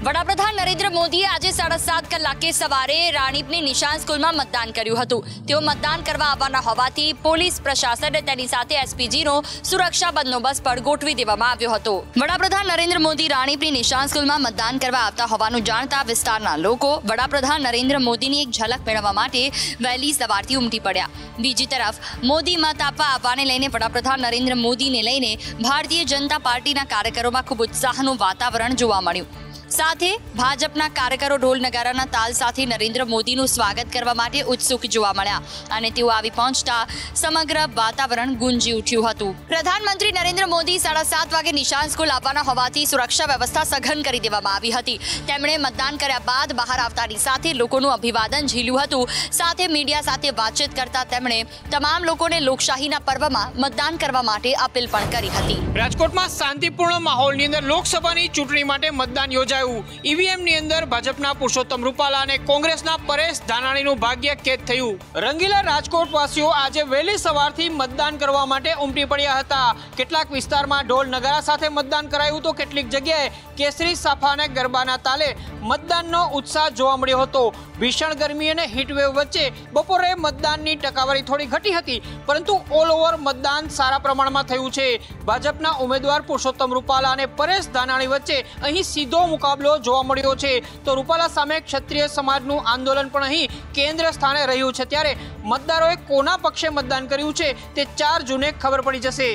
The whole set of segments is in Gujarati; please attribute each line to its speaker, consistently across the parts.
Speaker 1: વડાપ્રધાન નરેન્દ્ર મોદીએ આજે 7:30 કલાકે સવારે રાણીપની નિશાન સ્કૂલમાં મતદાન કર્યું હતું। તેઓ મતદાન કરવા આવવાના હોવાથી પોલીસ પ્રશાસન તેની સાથે એસપીજીનો સુરક્ષા બંદોબસ્ત પણ ગોઠવી દેવામાં આવ્યો હતો। વડાપ્રધાન નરેન્દ્ર મોદી રાણીપની નિશાન સ્કૂલમાં મતદાન કરવા આવતા હોવાનું જાણતા વિસ્તારના લોકો વડાપ્રધાન નરેન્દ્ર મોદીની એક ઝલક મેળવવા માટે વહેલી સવારથી ઉમટી પડ્યા। બીજી તરફ મોદી મત આપવા આવવાને લઈને વડાપ્રધાન નરેન્દ્ર મોદીને લઈને ભારતીય જનતા પાર્ટીના કાર્યકરોમાં ખૂબ ઉત્સાહનું વાતાવરણ જોવા મળ્યું। સાથે ભાજપના કાર્યકરો ઢોલ નગારાના તાલ સાથે નરેન્દ્ર મોદીનું સ્વાગત કરવા માટે ઉત્સુક જોવા મળ્યા અને તેઓ આવી પહોંચતા સમગ્ર વાતાવરણ ગુંજી ઉઠ્યું હતું। પ્રધાનમંત્રી નરેન્દ્ર મોદી 7:30 વાગે નિશાન સ્કૂલ આવવાના હોવાથી સુરક્ષા વ્યવસ્થા સઘન કરી દેવામાં આવી હતી। તેમણે મતદાન કર્યા બાદ બહાર આવતાની સાથે લોકોનું અભિવાદન ઝીલ્યું હતું। સાથે મીડિયા સાથે વાતચીત કરતા તેમણે તમામ લોકોને લોકશાહીના પર્વમાં મતદાન કરવા માટે અપીલ પણ કરી હતી।
Speaker 2: રાજકોટમાં શાંતિપૂર્ણ માહોલની અંદર લોકસભાની ચૂંટણી માટે મતદાન યોજાયું। ઈવીએમ ની અંદર ભાજપના પુરુષોત્તમ રૂપાલા અને કોંગ્રેસના પરેશ ધાનાણીનું ભાગ્ય કેદ થયું। રંગીલા રાજકોટવાસીઓ આજે વહેલી સવારથી મતદાન કરવા માટે ઉમટી પડ્યા હતા। કેટલાક વિસ્તારમાં ઢોલ નગારા સાથે મતદાન કરાયું તો કેટલીક જગ્યાએ કેસરી સાફા અને ગરબાના તાલે મતદાનનો ઉત્સાહ જોવા મળ્યો હતો। ભીષણ ગરમી અને હીટવેવ વચ્ચે બપોરે મતદાનની ટકાવારી થોડી ઘટી હતી, પરંતુ ઓલ ઓવર મતદાન સારા પ્રમાણમાં થયું છે। ભાજપના ઉમેદવાર પુરુષોત્તમ રૂપાલા અને પરેશ ધાનાણી વચ્ચે અહીં સીધો મુકાબલો જોવા મળ્યો છે। તો રૂપાલા સામે ક્ષત્રિય સમાજનું આંદોલન પણ અહીં કેન્દ્ર સ્થાને રહ્યું છે। ત્યારે મતદારોએ કોના પક્ષે મતદાન કર્યું છે તે 4 જૂને ખબર પડી જશે।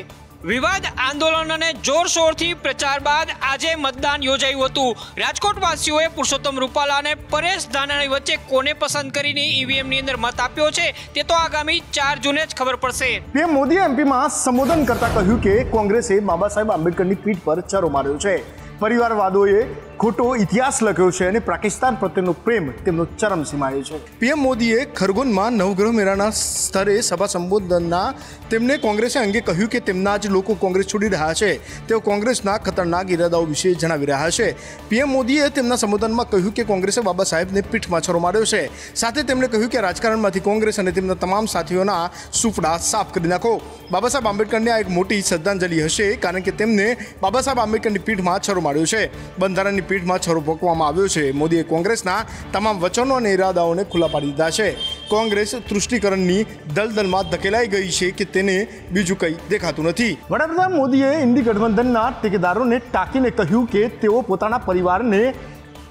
Speaker 2: વિવાદ આંદોલન અને જોરશોરથી પ્રચાર બાદ આજે મતદાન યોજાયું હતું। રાજકોટવાસીઓએ પુરુષોત્તમ રૂપાલા અને પરેશ ધાનાણી વચ્ચે કોને પસંદ કરીને ઈવીએમ ની અંદર મત આપ્યો છે તે તો આગામી 4 જૂને જ ખબર પડશે।
Speaker 3: પીએમ મોદીએ એમપીમાં સંબોધન કરતા કહ્યું કે કોંગ્રેસે બાબા સાહેબ આંબેડકરની પીઠ પર ચરો માર્યો છે। પરિવારવાદોએ ખોટો ઇતિહાસ લખ્યો છે અને પાકિસ્તાન પ્રત્યેનો પ્રેમ તેમનો ચરમસીમાએ છે। પીએમ મોદીએ ખરગોનમાં નવગ્રહ મેળાના સ્તરે સભા સંબોધનના તેમણે કોંગ્રેસ અંગે કહ્યું કે તેમના જ લોકો કોંગ્રેસ છોડી રહ્યા છે। તેઓ કોંગ્રેસના ખતરનાક ઇરાદાઓ વિશે જણાવી રહ્યા છે। પીએમ મોદીએ તેમના સંબોધનમાં કહ્યું કે કોંગ્રેસે બાબા સાહેબને પીઠમાં છરો માર્યો છે। સાથે તેમણે કહ્યું કે રાજકારણમાંથી કોંગ્રેસ અને તેમના તમામ સાથીઓના સુપડા સાફ કરી નાખો। બાબા સાહેબ આંબેડકરને આ એક મોટી શ્રદ્ધાંજલિ હશે, કારણ કે તેમને બાબા સાહેબ આંબેડકરની પીઠમાં છરો માર્યો છે। બંધારણની પીઠમાં છરો પોકવામાં આવ્યો છે। મોદીએ કોંગ્રેસના તમામ વચનો અને ઇરાદાઓને ખુલ્લા પાડી દીધા છે। કોંગ્રેસ તૃષ્ટિકરણની દલદલમાં ધકેલાઈ ગઈ છે કે તેને બીજું કંઈ દેખાતું નથી। વડાપ્રધાન મોદીએ ઇન્ડી ગઠબંધનના ટેકેદારોને ટાંકીને કહ્યું કે તેઓ પોતાના પરિવારને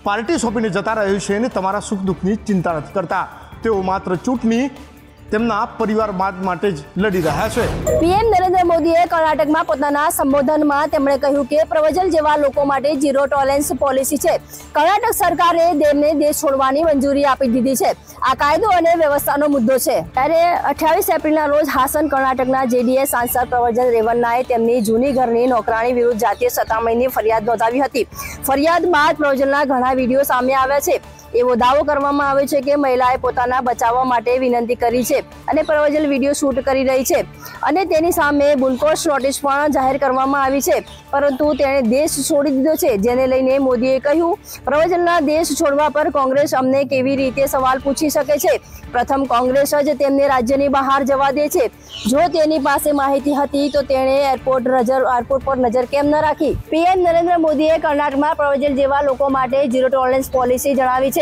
Speaker 3: પાર્ટી સોંપીને જતા રહે છે અને તમારા સુખ દુઃખની ચિંતા નથી કરતા। તેઓ માત્ર ચૂંટણી તેમના પરિવાર માટે જ લડી રહ્યા છે।
Speaker 4: પીએમ નરેન્દ્ર મોદીએ કર્ણાટકમાં પોતાના સંબોધનમાં તેમણે કહ્યું કે પ્રવજલ જેવા લોકો માટે ઝીરો ટોલરન્સ પોલિસી છે। કર્ણાટક સરકારે તેમને દેશ છોડવાની મંજૂરી આપી દીધી છે। આ કાયદો અને વ્યવસ્થાનો મુદ્દો છે। ત્યારે 28 એપ્રિલના રોજ હાસન કર્ણાટકના જેડીએસ સાંસદ પ્રવજલ રેવન્નાએ તેમની જૂની ઘરની નોકરાણી વિરુદ્ધ જાતીય સતામણીની ફરિયાદ નોંધાવી હતી। ફરિયાદ બાદ પ્રવજલના ઘણા વિડીયો સામે આવ્યા છે। એવો દાવો કરવામાં આવે છે કે મહિલાએ પોતાના બચાવવા માટે વિનંતી કરી છે અને પ્રવજલ વિડીયો શૂટ કરી રહી છે અને તેની સામે બુનકોશ નોટિસ પણ જાહેર કરવામાં આવી છે, પરંતુ તેણે દેશ છોડી દીધો છે। જેને લઈને મોદીએ કહ્યું, પ્રવજલના દેશ છોડવા પર કોંગ્રેસ અમને કેવી રીતે સવાલ પૂછી શકે છે? પ્રથમ કોંગ્રેસ જ તેમને રાજ્યની બહાર જવા દે છે। જો તેની પાસે માહિતી હતી તો તેણે એરપોર્ટ પર નજર કેમ ન રાખી? પીએમ નરેન્દ્ર મોદીએ કર્ણાટકમાં પ્રવજલ જેવા લોકો માટે ઝીરો ટોલરન્સ પોલિસી જણાવી છે।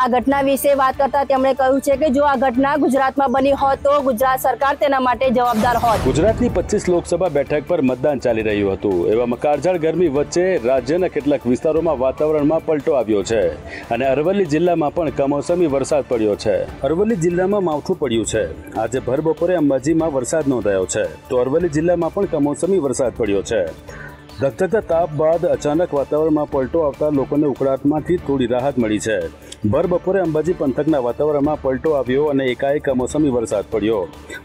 Speaker 4: આ ઘટના વિશે વાત કરતા તેમણે કહ્યું છે કે જો આ ઘટના ગુજરાતમાં બની હોત તો ગુજરાત સરકાર તેના માટે જવાબદાર હોત।
Speaker 5: ગુજરાતની 25 લોકસભા બેઠક પર મતદાન ચાલી રહ્યું હતું। એવામાં કાળઝાળ ગરમી વચ્ચે રાજ્યના કેટલાક વિસ્તારોમાં વાતાવરણમાં પલટો આવ્યો છે અને અરવલ્લી જિલ્લામાં પણ કમોસમી વરસાદ પડ્યો છે। અરવલ્લી જિલ્લામાં માવઠું પડ્યું છે। આજે ભર બપોરે અંબાજીમાં વરસાદ નોંધાયો છે, તો અરવલ્લી જિલ્લામાં પણ કમોસમી વરસાદ પડ્યો છે। ધગધગતા તાપ બાદ અચાનક વાતાવરણમાં પલટો આવતા લોકોને ઉકળાટમાંથી થોડી રાહત મળી છે। ભર બપોરે અંબાજી પંથકના વાતાવરણમાં પલટો આવ્યો અને એકાએક કમોસમી વરસાદ પડ્યો।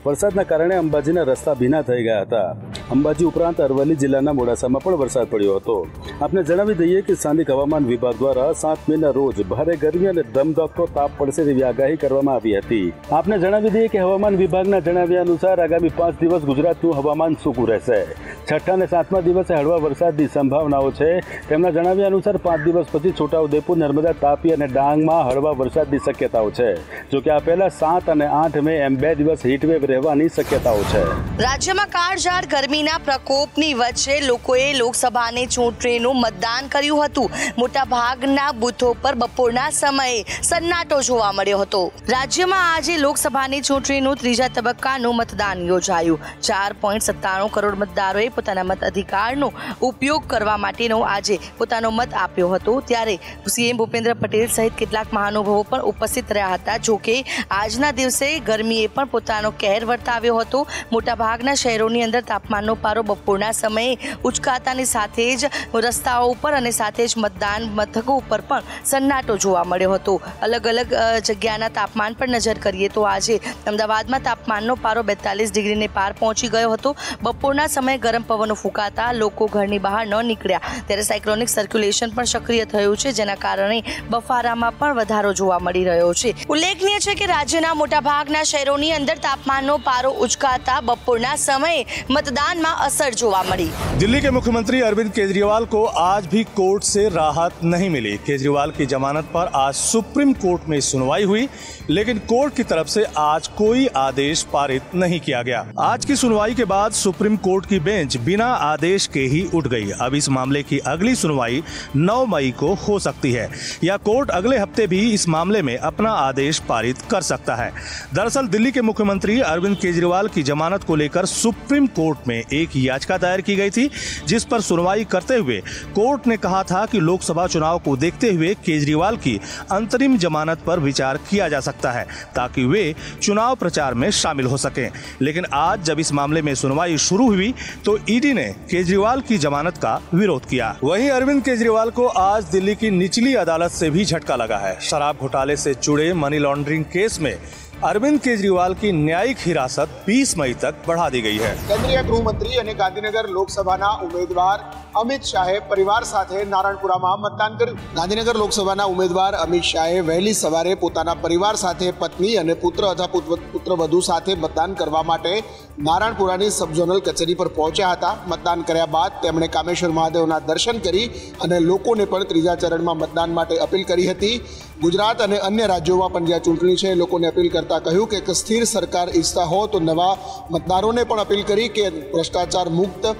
Speaker 5: વરસાદના કારણે અંબાજીના રસ્તા ભીના થઈ ગયા હતા। અંબાજી ઉપરાંત અરવલ્લી જિલ્લાના મોડાસામાં પણ વરસાદ પડ્યો હતો। આપને જણાવી દઈએ કે સ્થાનિક હવામાન વિભાગ દ્વારા 7 મેના રોજ ભારે ગરમી અને ધમધમતો તાપ પડશે તેવી આગાહી કરવામાં આવી હતી। આપને જણાવી દઈએ કે હવામાન વિભાગના જણાવ્યા અનુસાર આગામી 5 દિવસ ગુજરાતનું હવામાન સૂકું રહેશે। 6ઠ્ઠા અને 7મા દિવસે હળવા હળવા વરસાદની સંભાવનાઓ છે। તેમના જણાવ્યા અનુસાર 5 દિવસ પછી છોટાઉદેપુર, નર્મદા, તાપી અને ડાંગમાં હળવા વરસાદની શક્યતાઓ છે। જો કે આ પહેલા 7 અને 8 મે એમ 2 દિવસ હીટવેવ રહેવાની શક્યતાઓ છે।
Speaker 6: રાજ્યમાં કાળઝાળ ગરમીના પ્રકોપની વચ્ચે લોકોએ લોકસભાની ચૂંટણીનું મતદાન કર્યું હતું। મોટા ભાગના બૂથો પર બપોરના સમયે સન્નાટો જોવા મળ્યો હતો। રાજ્યમાં આજે લોકસભાની ચૂંટણીનું 3જા તબક્કાનું મતદાન યોજાયું। 4.97 કરોડ મતદારોએ પોતાના મતાધિકારનો ઉપયોગ કરવા માટેનો આજે પોતાનો મત આપ્યો હતો। ત્યારે સીએમ ભૂપેન્દ્ર પટેલ સહિત કેટલાક મહાનુભાવો પણ ઉપસ્થિત રહ્યા હતા। જોકે આજના દિવસે ગરમીએ પણ પોતાનો કહેર વર્તાવ્યો હતો। મોટાભાગના શહેરોની અંદર તાપમાનનો પારો બપોરના સમયે ઉચકાતાની સાથે જ રસ્તાઓ ઉપર અને સાથે જ મતદાન મથકો ઉપર પણ સન્નાટો જોવા મળ્યો હતો। અલગ અલગ જગ્યાના તાપમાન પર નજર કરીએ તો આજે અમદાવાદમાં તાપમાનનો પારો 42 ડિગ્રીને પાર પહોંચી ગયો હતો। બપોરના સમયે ગરમ પવનો ફૂંકાતા લોકો ઘરની બહાર ન નીકળ્યા। ત્યારે સાયક્લોનિક સર્ક્યુલેશન પણ સક્રિય થયું છે, જેના કારણે બફારામાં પણ વધારો જોવા મળી રહ્યો છે। ઉલ્લેખનીય છે કે રાજ્યના મોટાભાગના શહેરોની અંદર તાપમાનનો પારો ઉચકાતા બપોરના સમયે मतदान में असर जोवा मળી।
Speaker 3: दिल्ली के मुख्यमंत्री अरविंद केजरीवाल को आज भी कोर्ट से राहत नहीं मिली। केजरीवाल की जमानत पर आज सुप्रीम कोर्ट में सुनवाई हुई, लेकिन कोर्ट की तरफ से आज कोई आदेश पारित नहीं किया गया। आज की सुनवाई के बाद सुप्रीम कोर्ट की बेंच बिना आदेश के ही उठ गई। अब इस मामले की अगली सुनवाई 9 मई को हो सकती है या कोर्ट अगले हफ्ते भी इस मामले में अपना आदेश पारित कर सकता है। दरअसल दिल्ली के मुख्यमंत्री अरविंद केजरीवाल की जमानत को लेकर सुप्रीम कोर्ट में एक याचिका दायर की गई थी, जिस पर सुनवाई करते हुए कोर्ट ने कहा था कि लोकसभा चुनाव को देखते हुए केजरीवाल की अंतरिम जमानत पर विचार किया जा सकता है ताकि वे चुनाव प्रचार में शामिल हो सकें। लेकिन आज जब इस मामले में सुनवाई शुरू हुई तो ईडी ने केजरीवाल की जमानत का विरोध किया। वहीं अरविंद केजरीवाल को आज दिल्ली की निचली अदालत से भी झटका लगा है। शराब घोटाले से जुड़े मनी लॉन्ड्रिंग केस में अरविंद केजरीवाल की न्यायिक हिरासत 20 मई तक बढ़ा दी गई है।
Speaker 7: केंद्रीय गृहमंत्री અને ગાંધીનગર લોકસભાના ઉમેદવાર અમિત શાહે પરિવાર સાથે નારણપુરામાં મતદાન કર્યું। ગાંધીનગર લોકસભાના ઉમેદવાર અમિત શાહે વહેલી સવારે પોતાના પરિવાર સાથે પત્ની અને પુત્ર અથવા પુત્રવધુ સાથે મતદાન કરવા માટે નારણપુરાની સબ ઝોનલ કચેરી પર પહોંચ્યા હતા। મતદાન કર્યા બાદ તેમણે કામેશ્વર મહાદેવના દર્શન કરી અને લોકોને પણ ત્રીજા ચરણમાં મતદાન માટે અપીલ કરી હતી। ગુજરાત અને અન્ય રાજ્યોમાં પણ જ્યાં ચૂંટણી છે લોકોને અપીલ કરતા કહ્યું કે એક સ્થિર સરકાર ઈચ્છતા હો તો નવા મતદારોને પણ અપીલ કરી કે ભ્રષ્ટાચાર મુક્ત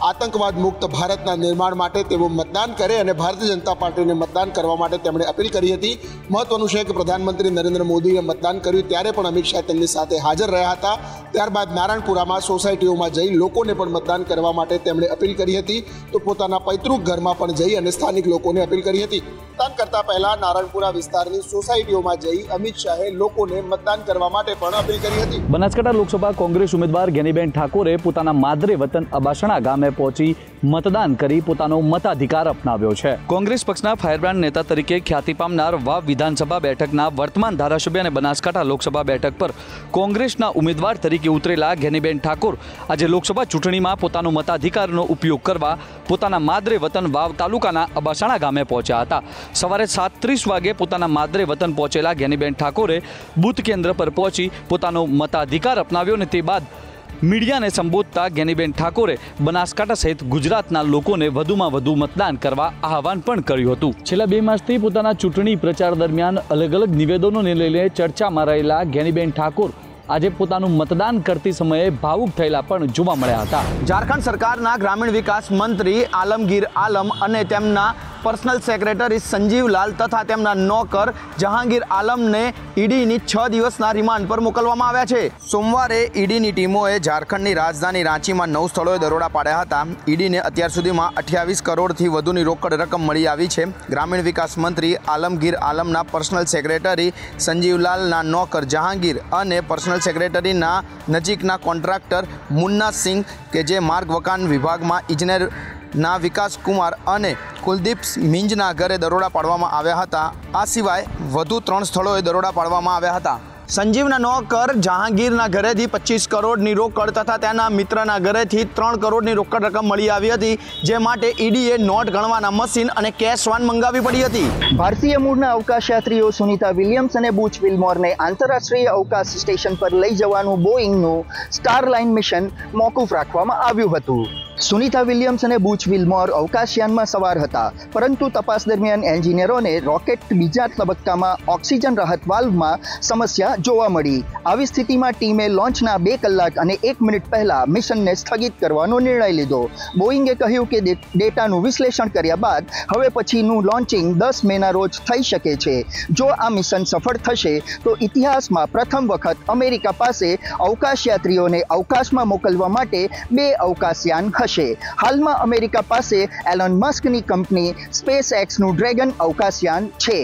Speaker 7: આતંકવાદ મુક્ત ભારતના નિર્માણ માટે તેઓ મતદાન કરે અને ભારતીય જનતા પાર્ટીને મતદાન કરવા માટે તેમણે અપીલ કરી હતી। મહત્વનું છે કે પ્રધાનમંત્રી નરેન્દ્ર મોદીએ મતદાન કર્યું ત્યારે પણ અમિત શાહ તેમની સાથે હાજર રહ્યા હતા। ત્યારબાદ નારણપુરામાં સોસાયટીઓમાં જઈ લોકોને પણ મતદાન કરવા માટે તેમણે અપીલ કરી હતી તો પોતાના પૈતૃક ઘરમાં પણ જઈ અને સ્થાનિક લોકોને અપીલ કરી હતી। મતદાન કરતા પહેલા નારણપુરા વિસ્તારની સોસાયટીઓમાં જઈ અમિત શાહે લોકોને મતદાન કરવા માટે પણ અપીલ કરી હતી।
Speaker 8: બનાસકાંઠા લોકસભા કોંગ્રેસ ઉમેદવાર જ્ઞાનીબેન ઠાકોરે પોતાના માદરે વતન અબાસણા ગામે પહોંચી મતદાન કરી પોતાનો મતાધિકાર અપનાવ્યો છે। કોંગ્રેસ પક્ષના ફાયરબ્રાન્ડ નેતા તરીકે ખ્યાતિ પામનાર વાવ વિધાનસભા બેઠકના વર્તમાન ધારાસભ્ય અને બનાસકાંઠા લોકસભા બેઠક પર કોંગ્રેસના ઉમેદવાર તરીકે ઉતરેલા જ્ઞાનીબેન ઠાકોર આજે લોકસભા ચૂંટણીમાં પોતાનો મતાધિકારનો ઉપયોગ કરવા પોતાના માદરે વતન વાવ તાલુકાના અબાસણા ગામે પહોંચ્યા હતા। સવારે 7:30 વાગે પોતાના માદરે વતન પહોંચેલા જ્ઞાનીબેન ઠાકોરે બૂથ કેન્દ્ર પર પહોંચી પોતાનો મતાધિકાર અપનાવ્યો અને તે બાદ મીડિયાને સંબોધતા જ્ઞાનીબેન ઠાકોરે બનાસકાંઠા સહિત ગુજરાતના લોકોને વધુમાં વધુ મતદાન કરવા આહવાન પણ કર્યું હતું। છેલ્લા 2 માસથી પોતાના ચૂંટણી પ્રચાર દરમિયાન અલગ અલગ નિવેદનોને લઈને ચર્ચામાં રહેલા જ્ઞાનીબેન ઠાકોર આજે પોતાનું મતદાન કરતી સમયે ભાવુક થયેલા પણ જોવા મળ્યા હતા।
Speaker 9: ઝારખંડ સરકારના ગ્રામીણ વિકાસ મંત્રી આલમગીર આલમ અને તેમના પર્સનલ સેક્રેટરી સંજીવ લાલ તથા તેમના નોકર જહાંગીર આલમને ઈડીની 6 દિવસના રિમાન્ડ પર મોકલવામાં આવ્યા છે। સોમવારે ઈડીની ટીમોએ ઝારખંડની રાજધાની રાંચીમાં 9 સ્થળોએ દરોડા પાડ્યા હતા। ઈડીને અત્યાર સુધીમાં 28 કરોડથી વધુની રોકડ રકમ મળી આવી છે। ગ્રામીણ વિકાસ મંત્રી આલમગીર આલમના પર્સનલ સેક્રેટરી સંજીવલાલના નોકર જહાંગીર અને પર્સનલ સેક્રેટરીના નજીકના કોન્ટ્રાક્ટર મુન્ના સિંહ કે જે માર્ગ વકાન વિભાગમાં ઇજનેરના વિકાસ કુમાર અને કુલદીપ મિંજના ઘરે દરોડા પાડવામાં આવ્યા હતા। આ સિવાય વધુ 3 સ્થળોએ દરોડા પાડવામાં આવ્યા હતા। સંજીવના નોકર જહાંગીરના ઘરેથી 25 કરોડની રોકડ તથા તેના મિત્રના ઘરેથી 3 કરોડની રોકડ રકમ મળી આવી હતી, જે માટે ઈડીએ નોટ ગણવાના મશીન અને કેશ વાન મંગાવી પડી હતી।
Speaker 10: ભારતીય મૂળના અવકાશયાત્રીઓ સુનિતા વિલિયમ્સ અને બુચ વિલમોરને આંતરરાષ્ટ્રીય અવકાશ સ્ટેશન પર લઈ જવાનું બોઈંગનું સ્ટારલાઇન મિશન મોકૂફ રાખવામાં આવ્યું હતું। સુનિતા વિલિયમ્સ અને બુચ વિલમોર અવકાશયાનમાં સવાર હતા, પરંતુ તપાસ દરમિયાન એન્જિનિયરોને રોકેટ બીજા તબક્કામાં ઓક્સિજન રાહત વાલ્વમાં સમસ્યા જોવા મળી. આવી સ્થિતિમાં ટીમે લોન્ચના 2 કલાક અને 1 મિનિટ પહેલા મિશનને સ્થગિત કરવાનો નિર્ણય લીધો. બોઇંગે કહ્યું કે ડેટાનું વિશ્લેષણ કર્યા બાદ હવે પછીનું લોન્ચિંગ 10 મેના રોજ થઈ શકે છે. જો આ મિશન સફળ થશે તો ઇતિહાસમાં પ્રથમ વખત અમેરિકા પાસે અવકાશયાત્રીઓને અવકાશમાં મોકલવા માટે 2 અવકાશયાન હશે. હાલમાં અમેરિકા પાસે એલોન મસ્કની કંપની સ્પેસએક્સનું ડ્રેગન અવકાશયાન છે.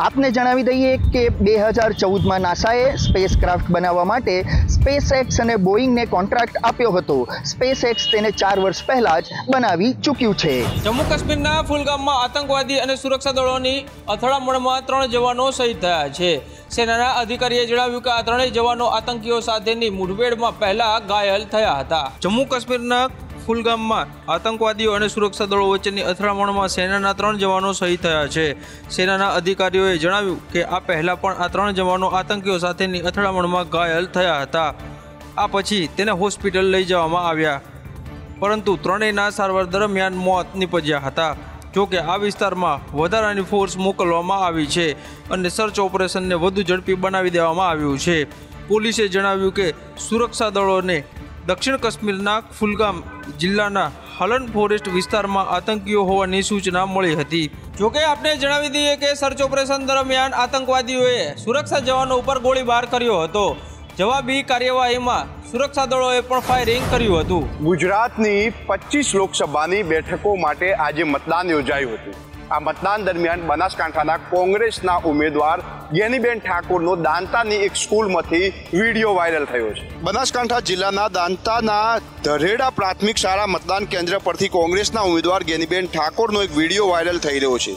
Speaker 10: આપને જણાવી દઈએ કે 2014માં નાસાએ સ્પેસક્રાફ્ટ બનાવવા માટે સ્પેસએક્સ અને બોઇંગને કોન્ટ્રાક્ટ આપ્યો હતો. સ્પેસએક્સ તેને 4 વર્ષ પહેલા જ બનાવી ચૂક્યું છે.
Speaker 2: જમ્મુ કાશ્મીરના ફુલગામમાં આતંકવાદી અને સુરક્ષા દળોની અથડામણમાં 3 જવાનો શહીદ થયા છે. સેનાના અધિકારીએ જણાવ્યું કે આ 3 જવાનો આતંકીઓ સાથેની મુઠભેડમાં પહેલા ઘાયલ થયા હતા. જમ્મુ કાશ્મીરના ફુલગામમાં આતંકવાદીઓ અને સુરક્ષા દળો વચ્ચેની અથડામણમાં સેનાના 3 જવાનો શહીદ થયા છે. સેનાના અધિકારીઓએ જણાવ્યું કે આ પહેલા પણ આ 3 જવાનો આતંકીઓ સાથેની અથડામણમાં ઘાયલ થયા હતા. આ પછી તેને હોસ્પિટલ લઈ જવામાં આવ્યા, પરંતુ ત્રણેયના સારવાર દરમિયાન મોત નીપજ્યા હતા. જોકે આ વિસ્તારમાં વધારાની ફોર્સ મોકલવામાં આવી છે અને સર્ચ ઓપરેશનને વધુ ઝડપી બનાવી દેવામાં આવ્યું છે. પોલીસે જણાવ્યું કે સુરક્ષા દળોને દક્ષિણ કાશ્મીરના ફુલગામ જિલ્લાના હલન ફોરેસ્ટ વિસ્તારમાં આતંકીઓ હોવાની સૂચના મળી હતી. જોકે આપણે જણાવી દઈએ કે સર્ચ ઓપરેશન દરમિયાન આતંકવાદીઓએ સુરક્ષા જવાનો ઉપર ગોળીબાર કર્યો હતો. જવાબી કાર્યવાહીમાં સુરક્ષા દળોએ પણ ફાયરિંગ કર્યું હતું.
Speaker 11: ગુજરાતની 25 લોકસભાની બેઠકો માટે આજે મતદાન યોજાયું હતું. આ મતદાન દરમિયાન બનાસકાંઠાના કોંગ્રેસના ઉમેદવાર જ્ઞાનીબેન ઠાકોરનો દાંતાની એક સ્કૂલમાંથી વિડીયો વાયરલ થયો છે. બનાસકાંઠા જિલ્લાના દાંતાના ધરેડા પ્રાથમિક શાળા મતદાન કેન્દ્ર પરથી કોંગ્રેસના ઉમેદવાર જ્ઞાનીબેન ઠાકોરનો એક વિડીયો વાયરલ થઈ રહ્યો છે,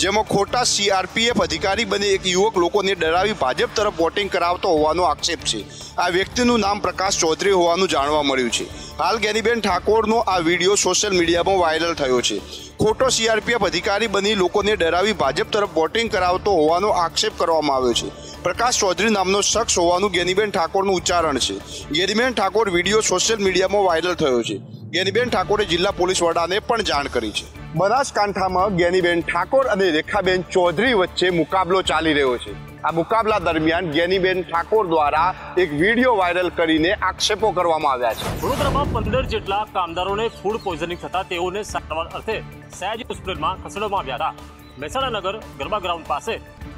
Speaker 11: જેમાં ખોટા CRPF અધિકારી બની એક યુવક લોકોને ડરાવી ભાજપ તરફ વોટિંગ કરાવતો હોવાનો આક્ષેપ છે. આ વ્યક્તિનું નામ પ્રકાશ ચૌધરી હોવાનું જાણવા મળ્યું છે. હાલ જ્ઞાનીબેન ઠાકોરનો આ વિડીયો સોશિયલ મીડિયામાં વાયરલ થયો છે. ખોટો CRPF અધિકારી બની લોકોને ડરાવી ભાજપ તરફ વોટિંગ કરાવતો હોવાનો આક્ષેપ કરવામાં આવ્યો છે. પ્રકાશ ચૌધરી નામનો શખ્સ હોવાનું જ્ઞાનીબેન ઠાકોરનું ઉચ્ચારણ છે. જ્ઞાનીબેન ઠાકોર વિડીયો સોશિયલ મીડિયામાં વાયરલ થયો છે. જ્ઞાનીબેન ઠાકોરે જિલ્લા પોલીસ વડાને પણ જાણ કરી છે. બનાસકાંઠામાં જ્ઞાનીબેન ઠાકોર અને રેખાબેન ચૌધરી વચ્ચે મુકાબલો ચાલી રહ્યો છે. આ મુકાબલા દરમિયાન જ્ઞાનીબેન ઠાકોર દ્વારા એક વિડીયો વાયરલ કરીને આક્ષેપો કરવામાં આવ્યા છે.
Speaker 12: વડોદરામાં 15 જેટલા કામદારોને ફૂડ પોઈઝનિંગ થતા તેઓને સારવાર અર્થે સયાજી હોસ્પિટલમાં ખસેડવામાં આવ્યા હતા. મહેસાણા નગર ગરબા ગ્રાઉન્ડ પાસે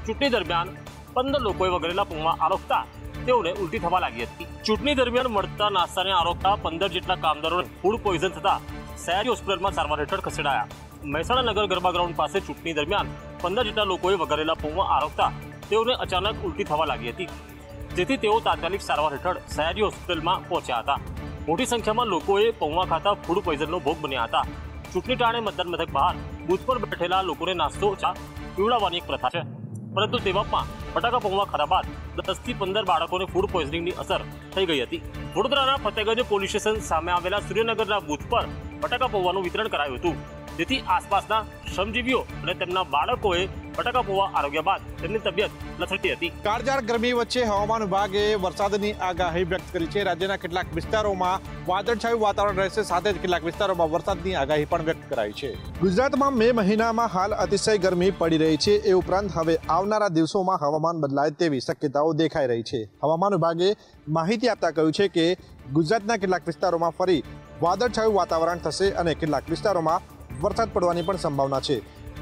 Speaker 12: ચૂંટણી દરમિયાન 15 લોકોએ વગરેલા પૌમાં આરોગતા તેઓને ઉલટી થવા લાગી હતી. ચૂંટણી દરમિયાન મળતા નાસ્તાને આરોગતા 15 જેટલા કામદારોને ફૂડ પોઈઝન થતા સયાજી હોસ્પિટલમાં સારવાર હેઠળ ખસેડાયા. મહેસાણા નગર ગરબા ગ્રાઉન્ડ પાસે ચૂંટણી દરમિયાન 15 જેટલા લોકોએ વગરેલા પૌમાં આરોગતા તેઓને અચાનક ઉલટી થવા લાગી હતી, જેથી તેઓ તાત્કાલિક સારવાર હેઠળ સયાજી હોસ્પિટલમાં પહોંચ્યા હતા. મોટી સંખ્યામાં લોકોએ પૌવા ખાતા ફૂડ પોઈઝનનો ભોગ બન્યા હતા. ચૂંટણી ટાણે મતદાન મથક બહાર બૂથ પર બેઠેલા લોકોને નાસ્તો ચા પીવડાવવાની એક પ્રથા છે, પરંતુ તેવામાં ફટાકા પૌવા ખાધા બાદ 10 થી 15 બાળકોને ફૂડ પોઈઝનિંગની અસર થઈ ગઈ હતી. વડોદરાના ફતેગંજ પોલીસ સ્ટેશન સામે આવેલા સૂર્યનગરના બૂથ પર ફટાકા પૌવાનું વિતરણ કરાયું હતું, જેથી આસપાસના શ્રમજીવીઓ અને તેમના બાળકોએ ફટાકા પૌવા આરોગ્યા બાદ તેમની તબિયત લથડી હતી.
Speaker 13: કાળઝાળ ગરમી વચ્ચે હવામાન વિભાગે વરસાદની આગાહી વ્યક્ત કરી છે. રાજ્યના કેટલાક વિસ્તારોમાં વાદળછાયું વાતાવરણ રહેશે, સાથે જ કેટલાક વિસ્તારોમાં વરસાદની આગાહી પણ વ્યક્ત કરાઈ છે. ગુજરાતમાં મે મહિનામાં હાલ અતિશય ગરમી પડી રહી છે. એ ઉપરાંત હવે આવનારા દિવસોમાં હવામાન બદલાય તેવી શક્યતાઓ દેખાઈ રહી છે. હવામાન વિભાગે માહિતી આપતા કહ્યું છે કે ગુજરાતના કેટલાક વિસ્તારોમાં ફરી વાદળછાયું વાતાવરણ થશે અને કેટલાક વિસ્તારોમાં વરસાદ પડવાની પણ સંભાવના છે.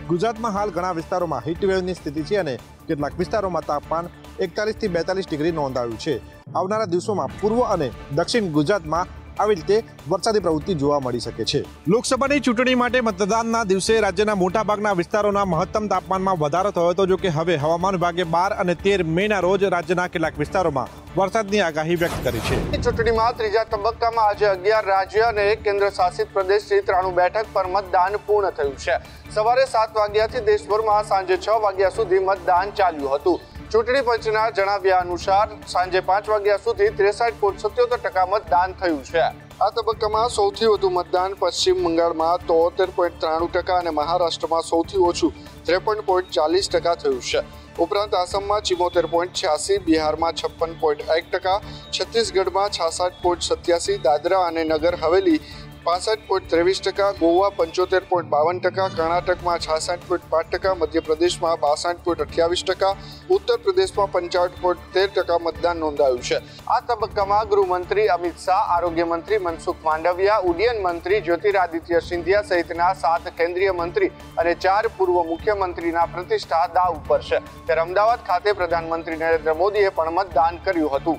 Speaker 13: ગુજરાતમાં હાલ ઘણા વિસ્તારોમાં હીટવેવની સ્થિતિ છે અને કેટલાક વિસ્તારોમાં તાપમાન 41 થી 42 ડિગ્રી નોંધાયું છે. આવનારા દિવસોમાં પૂર્વ અને દક્ષિણ ગુજરાતમાં આવી રીતે વરસાદી પ્રવૃત્તિ જોવા મળી શકે છે. લોકસભાની ચૂંટણી માટે મતદાનના દિવસે રાજ્યના મોટાભાગના વિસ્તારોના મહત્તમ તાપમાનમાં વધારો થયો હતો. જો કે હવે હવામાન વિભાગે 12 અને 13 મેના રોજ રાજ્યના કેટલાક વિસ્તારોમાં વરસાદની આગાહી વ્યક્ત કરી છે.
Speaker 14: ચૂંટણીમાં ત્રીજા તબક્કામાં આજે 11 રાજ્ય અને 1 કેન્દ્ર શાસિત પ્રદેશની 93 બેઠક પર મતદાન પૂર્ણ થયું છે. સવારે 7 વાગ્યાથી દેશભરમાં સાંજે 6 વાગ્યા સુધી મતદાન ચાલ્યું હતું. ચૂંટણી પંચના જણાવ્યા અનુસાર સાંજે 5 વાગ્યા સુધી 63.77% મતદાન થયું છે. આ તબક્કામાં સૌથી વધુ મતદાન પશ્ચિમ બંગાળમાં 73.93% અને મહારાષ્ટ્રમાં સૌથી ઓછું 53.40% થયું છે. ઉપરાંત આસામમાં 74.86%, બિહારમાં 56.1%, છત્તીસગઢમાં 66.87%, દાદરા અને નગર હવેલી 65.23%, ગોવા 75.52%, કર્ણાટકમાં 66.5%, મધ્યપ્રદેશમાં 62.28%, ઉત્તર પ્રદેશમાં 55.13% મતદાન નોંધાયું છે. આ તબક્કામાં ગૃહમંત્રી અમિત શાહ, આરોગ્ય મંત્રી મનસુખ માંડવિયા, ઉડ્ડયન મંત્રી જ્યોતિરાદિત્ય સિંધિયા સહિતના 7 કેન્દ્રીય મંત્રી અને 4 પૂર્વ મુખ્યમંત્રીના પ્રતિષ્ઠા દાવ ઉપર છે. ત્યારે અમદાવાદ ખાતે પ્રધાનમંત્રી નરેન્દ્ર મોદીએ પણ મતદાન કર્યું હતું.